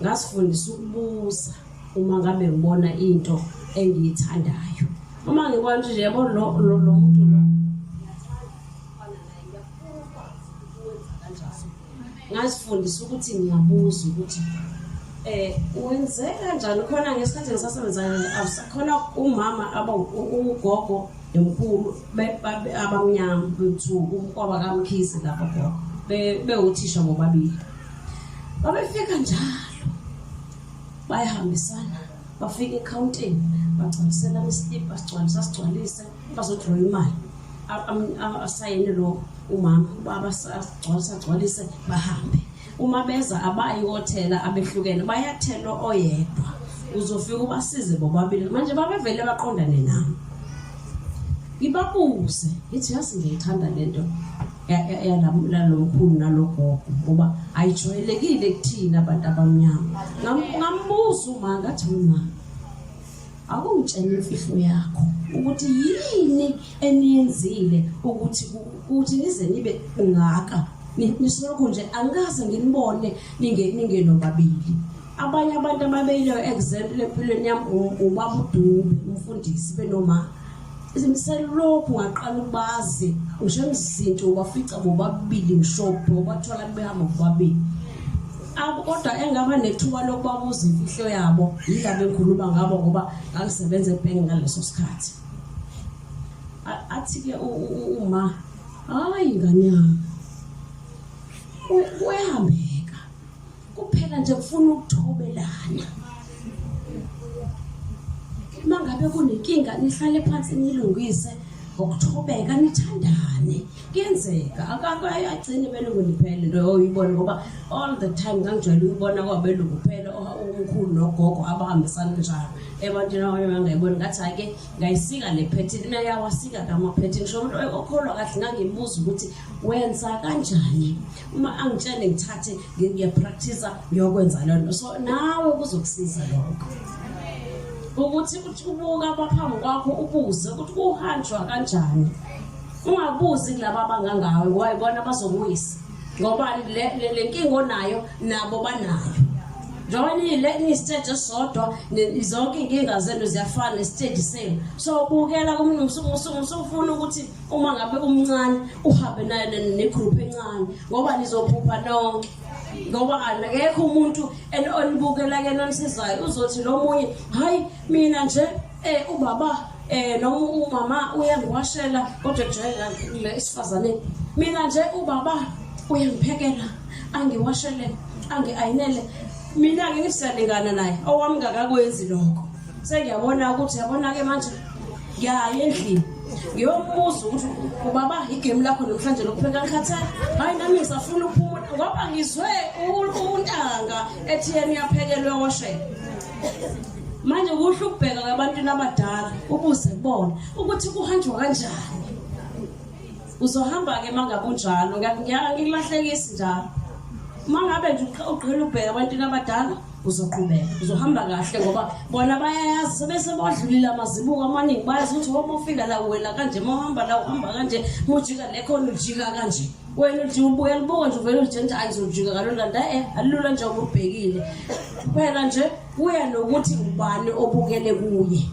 ngasifundisa ukubuza uma ngabe ngibona into engiyithandayo. Uma ngibona nje yabo lo muntu lo ngasifundisa ukuthi ngiyabuza ukuthi wenze kanjani khona ngesikhathi ngisasebenza akusakhona umama ugogo emkhulu abamnyama bethu kwaba kaMkhize lapha gogo bewuthisha bobabili babefika njalo bayahambisana bafika ecounting bagcwalisela islip sigcwalise bazodraw imali asayine lo umama baba sagcwalise bahambe. Uma beza abayihothela abehlukene bayathela oyedwa uzofika ubasize bobabili manje babevele baqondane nami. Ngibabuze ngithi yasi ngiyithanda lento yalamkhulu nalogogo ngoba ayijwayelekile kuthina abantu abamnyama. Ngambuza uma ngathi uma akungitshela imfihlo yakho ukuthi yini eniyenzile ukuthi nize nibe ungaka nisoloko nje angaze nginibone ningenobabili. Abanye abantu ababeyileyo example empilweni yami ubaba uDube umfundisi benoma isimselokhu ngaqala ukubazi ngisho izinto wafica bobabili ngishopho bathola behamba bobabili. Kodwa engaba nethuba lokubabuza imfihlo yabo yilabe engikhuluma ngabo ngoba ngisebenza eBank ngaleso sikhathi. Athi ke uma hayi ingane yami uyahambeka kuphela nje kufuna ukuthobelana. Mangabe kunenkinga nihlale phansi nilungise ngokuthobeka nithandane kuyenzeka akagcine belungu niphele lo uyibona ngoba all the time ngangijwayele ukubona kwabelungu kuphela umkhulu nogogo abahambisana njalo ebantwini abangayiboni ngathi ake ngayisika le pattern mayawasika kama pattern ngisho umuntu okholwa kahle ngangibuza ukuthi wenza kanjani uma angitshele ngithathe ngiyapractice ngiyokwenza lento so nawe kuzokusiza lokho ukuthi ubuka abaphambi kwakho ubuze ukuthi kuhanjwa kanjani. Ungabuzi kulabo abangangawe wayibona bazokuyisa ngoba le nkingo nayo nabo banayo. Njengoba ni stage sodwa zonke inkinga zenu ziyafana stage same. So ubukela kumuntu usufuna ukuthi uma ngabe umncane uhambe naye ne group encane ngoba nizophupha nonke. Ngoba akekho umuntu onibukela yena nisizayo uzothi lo munye hayi mina nje ubaba noma umama uyangiwashela kodwa nje isifazane mina nje ubaba uyangiphekela angiwashele angiayinele mina ngeke sisalingana naye owami ngakakwenzi lokho. Sengiyabona ukuthi yabona ke manje ngiyaya endlini ngiyombuza ukuthi ubaba igame lakho namhlanje lokupheka ngikhathele hayi nami ngisafuna ukuphuma ngoba ngizwe untanga ethiyeni yaphekelwe washela. Manje kuhle ukubheka kwabantu abadala ukuze kubone ukuthi kuhanjwa kanjani. Uzohamba ke mangabe unjalo ngiyakulahlekisa njalo. Mangabe nje uqhela ukubheka abantu abadala uzoqhubeka uzohamba kahle ngoba bona bayayazi sebese bodlulile amazibuko amaningi bayazi ukuthi uma ufika la wena kanje mohamba la uhamba kanje mujika lekhona ujika kanje wena uthi ubuye libuka nje uvela uthi nje ayizojika kalula nda alula nje ubhekile kuphela nje kuya nokuthi ubani obukele kuye.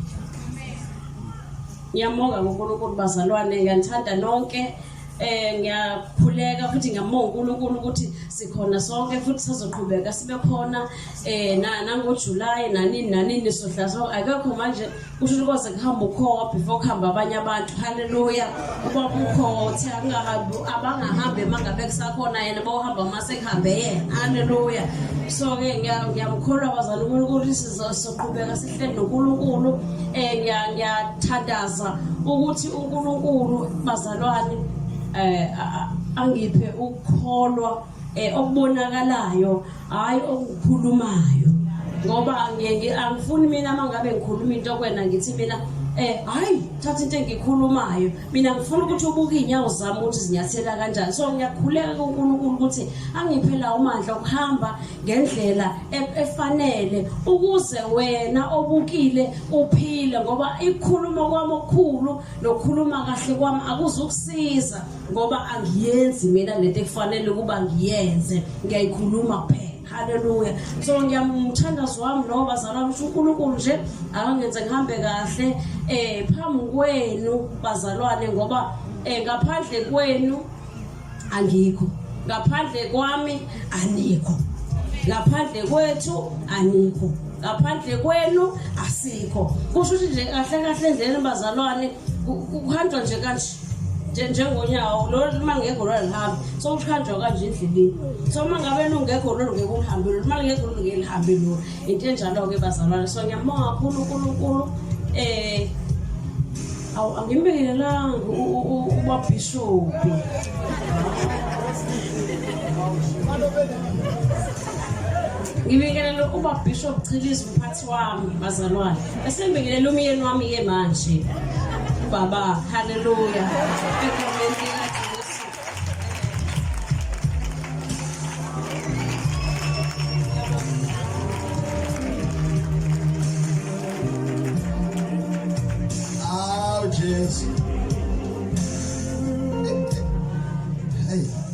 Ngiyabonga ngoNkulunkulu bazalwane ngiyathanda nonke ngiyakhuleka futhi ngiyabonga uNkulunkulu ukuthi sikhona sonke futhi sizoqhubeka sibe khona nangoJuly nanini sohlazo akekho manje kusho ukuthi kuhamba ukhowa before kuhamba abanye abantu. Haleluya kuba ukhowa uthi abangahambe mangabe kusakhona yena bohamba mase kuhambe yena. Haleluya. So ke ngiyamkholwa bazalwane uNkulunkulu sizoqhubeka sihleli noNkulunkulu. Ngiyathandaza ukuthi uNkulunkulu bazalwane angiphe ukukholwa okubonakalayo hayi okukhulumayo ngoba angifuni mina mangabe ngikhuluma into kwena ngithi mina hayi thatha into engikhulumayo mina ngifuna ukuthi ubuke inyawo zami ukuthi zinyathela kanjani. So ngiyakhuleka kuNkulunkulu ukuthi angiphe la umandla okuhamba ngendlela efanele ukuze wena obukile uphile ngoba ikhuluma kwami okukhulu nokukhuluma kahle kwami akuzukusiza ngoba angiyenzi mina lento ekufanele ukuba ngiyenze ngiyayikhuluma kuphela. haleluya. So ngiyamthandaza wami lo bazalwane ukuthi uNkulunkulu nje akangenze ngihambe kahle phambi kwenu bazalwane, ngoba ngaphandle kwenu angikho, ngaphandle kwami anikho, ngaphandle kwethu anikho, ngaphandle kwenu asikho. Kusho ukuthi nje kahle kahle endleleni bazalwane kuhanjwa nje kanje njengonyawo lo mangekho lo lihambe, so ukhanjwa kanje endleleni. So mangabe ungekho lo ngeke uhambe lo, mangekho lo ngeke lihambe lo, into enjalo ke bazalwane. So ngiyabonga kakhulu uNkulunkulu angimbekelelanga ubabhishophi. Ngibikelela ubabhishophi Chilizi umphathi wami bazalwane, bese ngibikelela umyeni wami ke manje baba, haleluya. Oh, Jesus. Hey.